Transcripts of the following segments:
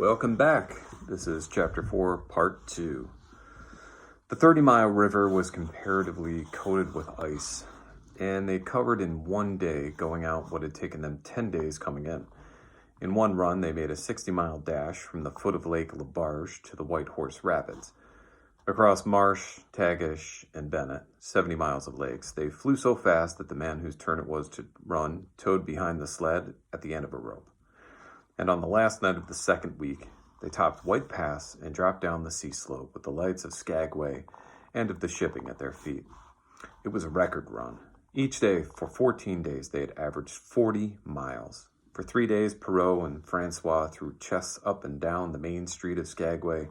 Welcome back. This is Chapter 4, Part 2. The 30-mile river was comparatively coated with ice, and they covered in one day, going out what had taken them 10 days coming in. In one run, they made a 60-mile dash from the foot of Lake LaBarge to the White Horse Rapids. Across Marsh, Tagish, and Bennett, 70 miles of lakes, they flew so fast that the man whose turn it was to run towed behind the sled at the end of a rope. And on the last night of the second week, they topped White Pass and dropped down the sea slope with the lights of Skagway and of the shipping at their feet. It was a record run. Each day, for 14 days, they had averaged 40 miles. For 3 days, Perrault and Francois threw chests up and down the main street of Skagway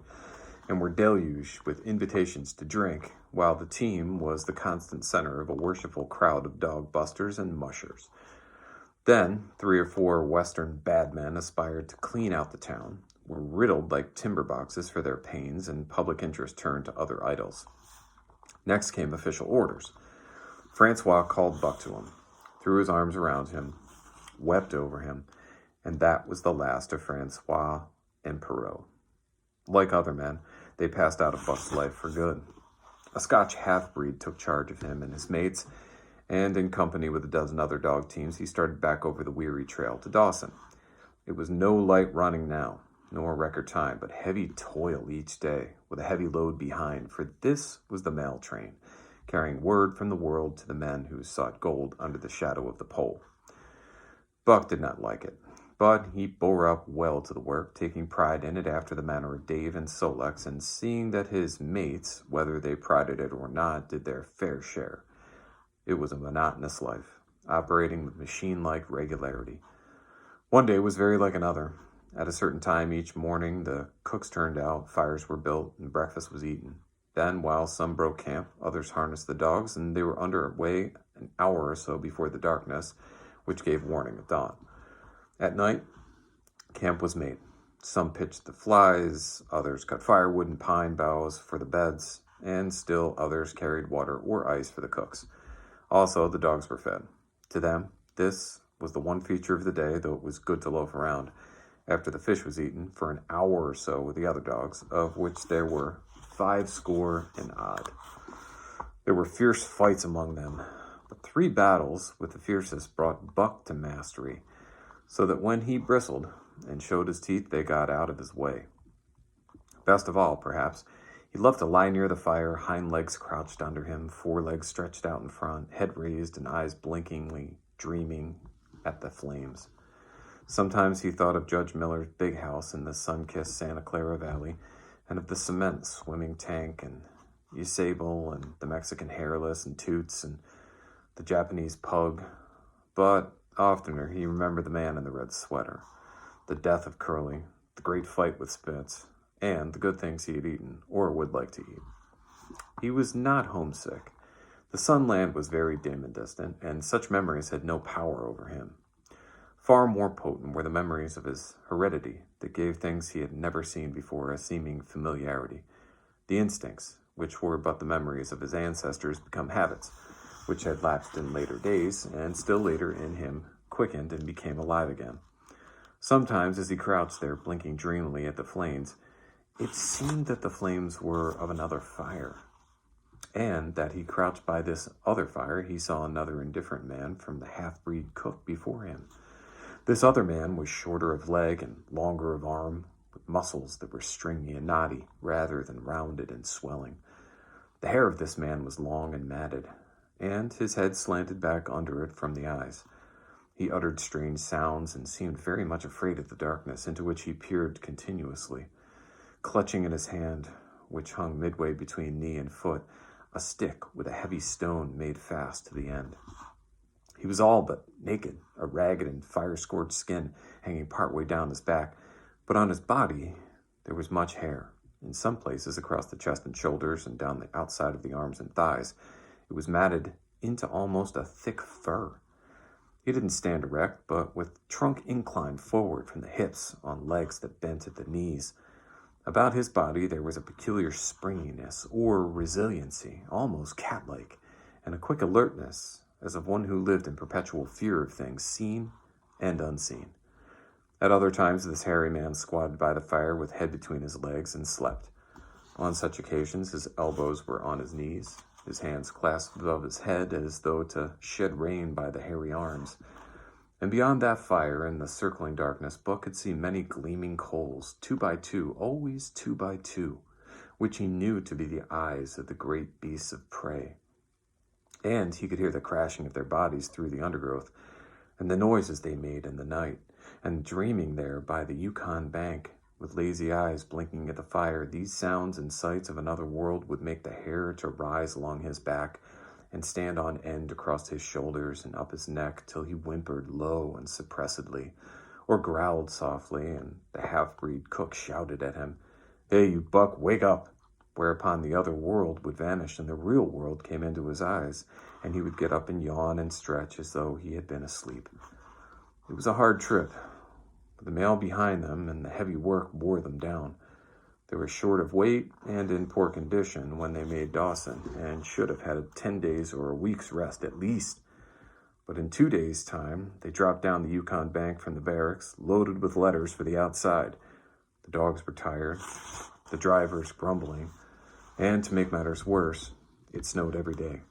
and were deluged with invitations to drink, while the team was the constant center of a worshipful crowd of dog busters and mushers. Then, 3 or 4 Western bad men aspired to clean out the town, were riddled like timber boxes for their pains, and public interest turned to other idols. Next came official orders. Francois called Buck to him, threw his arms around him, wept over him, and that was the last of Francois and Perrault. Like other men, they passed out of Buck's life for good. A Scotch half-breed took charge of him and his mates, and in company with a dozen other dog teams, he started back over the weary trail to Dawson. It was no light running now, nor record time, but heavy toil each day, with a heavy load behind, for this was the mail train, carrying word from the world to the men who sought gold under the shadow of the pole. Buck did not like it, but he bore up well to the work, taking pride in it after the manner of Dave and Sol-leks, and seeing that his mates, whether they prided it or not, did their fair share. It was a monotonous life, operating with machine-like regularity. One day was very like another. At a certain time each morning, the cooks turned out, fires were built, and breakfast was eaten. Then, while some broke camp, others harnessed the dogs, and they were under way an hour or so before the darkness, which gave warning at dawn. At night, camp was made. Some pitched the flies, others cut firewood and pine boughs for the beds, and still others carried water or ice for the cooks. Also, the dogs were fed. To them, this was the one feature of the day, though it was good to loaf around, after the fish was eaten, for an hour or so with the other dogs, of which there were 50 and odd. There were fierce fights among them, but 3 battles with the fiercest brought Buck to mastery, so that when he bristled and showed his teeth, they got out of his way. Best of all, perhaps, he loved to lie near the fire, hind legs crouched under him, forelegs stretched out in front, head raised and eyes blinkingly dreaming at the flames. Sometimes he thought of Judge Miller's big house in the sun-kissed Santa Clara Valley, and of the cement swimming tank, and Eusebel, and the Mexican hairless, and Toots, and the Japanese pug. But oftener he remembered the man in the red sweater, the death of Curly, the great fight with Spitz, and the good things he had eaten, or would like to eat. He was not homesick. The sunland was very dim and distant, and such memories had no power over him. Far more potent were the memories of his heredity that gave things he had never seen before a seeming familiarity. The instincts, which were but the memories of his ancestors, become habits, which had lapsed in later days, and still later in him quickened and became alive again. Sometimes, as he crouched there, blinking dreamily at the flames, it seemed that the flames were of another fire, and that he crouched by this other fire, he saw another indifferent man from the half-breed cook before him. This other man was shorter of leg and longer of arm, with muscles that were stringy and knotty, rather than rounded and swelling. The hair of this man was long and matted, and his head slanted back under it from the eyes. He uttered strange sounds and seemed very much afraid of the darkness, into which he peered continuously, clutching in his hand, which hung midway between knee and foot, a stick with a heavy stone made fast to the end. He was all but naked, a ragged and fire-scorched skin hanging partway down his back, but on his body there was much hair. In some places across the chest and shoulders and down the outside of the arms and thighs, it was matted into almost a thick fur. He didn't stand erect, but with trunk inclined forward from the hips on legs that bent at the knees. About his body there was a peculiar springiness or resiliency, almost cat-like, and a quick alertness, as of one who lived in perpetual fear of things seen and unseen. At other times, this hairy man squatted by the fire with head between his legs and slept. On such occasions, his elbows were on his knees, his hands clasped above his head as though to shed rain by the hairy arms. And beyond that fire, in the circling darkness, Buck could see many gleaming coals, 2 by 2, always 2 by 2, which he knew to be the eyes of the great beasts of prey. And he could hear the crashing of their bodies through the undergrowth, and the noises they made in the night. And dreaming there by the Yukon bank, with lazy eyes blinking at the fire, these sounds and sights of another world would make the hair to rise along his back and stand on end across his shoulders and up his neck till he whimpered low and suppressedly, or growled softly, and the half-breed cook shouted at him, "Hey, you Buck, wake up!" Whereupon the other world would vanish and the real world came into his eyes, and he would get up and yawn and stretch as though he had been asleep. It was a hard trip. The mail behind them and the heavy work wore them down. They were short of weight and in poor condition when they made Dawson, and should have had 10 days or a week's rest at least. But in 2 days' time, they dropped down the Yukon bank from the barracks, loaded with letters for the outside. The dogs were tired, the drivers grumbling, and to make matters worse, it snowed every day.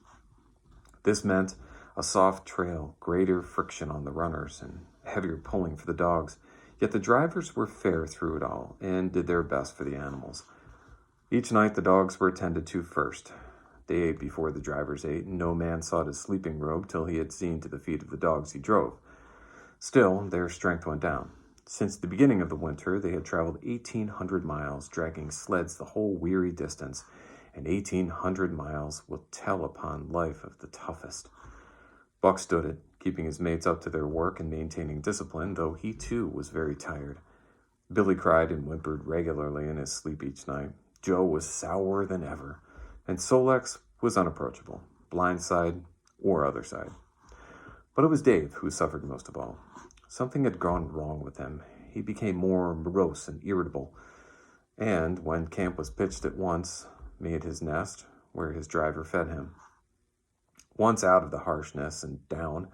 This meant a soft trail, greater friction on the runners, and heavier pulling for the dogs. Yet the drivers were fair through it all and did their best for the animals. Each night the dogs were attended to first. They ate before the drivers ate, and no man sought his sleeping robe till he had seen to the feet of the dogs he drove. Still, their strength went down. Since the beginning of the winter, they had traveled 1,800 miles, dragging sleds the whole weary distance, and 1,800 miles will tell upon life of the toughest. Buck stood it, keeping his mates up to their work and maintaining discipline, though he too was very tired. Billy cried and whimpered regularly in his sleep each night. Joe was sourer than ever, and Solex was unapproachable, blind side or other side. But it was Dave who suffered most of all. Something had gone wrong with him. He became more morose and irritable, and when camp was pitched at once, made his nest where his driver fed him. Once out of the harshness and down,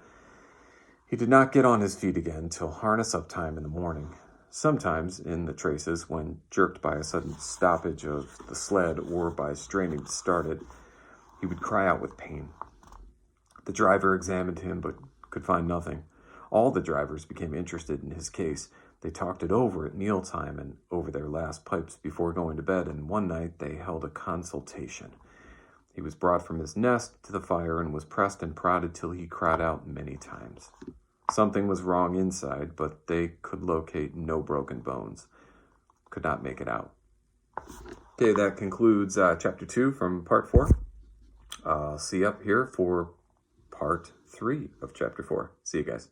he did not get on his feet again till harness-up time in the morning. Sometimes, in the traces, when jerked by a sudden stoppage of the sled or by straining to start it, he would cry out with pain. The driver examined him but could find nothing. All the drivers became interested in his case. They talked it over at mealtime and over their last pipes before going to bed, and one night they held a consultation. He was brought from his nest to the fire and was pressed and prodded till he cried out many times. Something was wrong inside, but they could locate no broken bones. Could not make it out. Okay, that concludes Chapter 2 from Part 4. See you up here for Part 3 of Chapter 4. See you guys.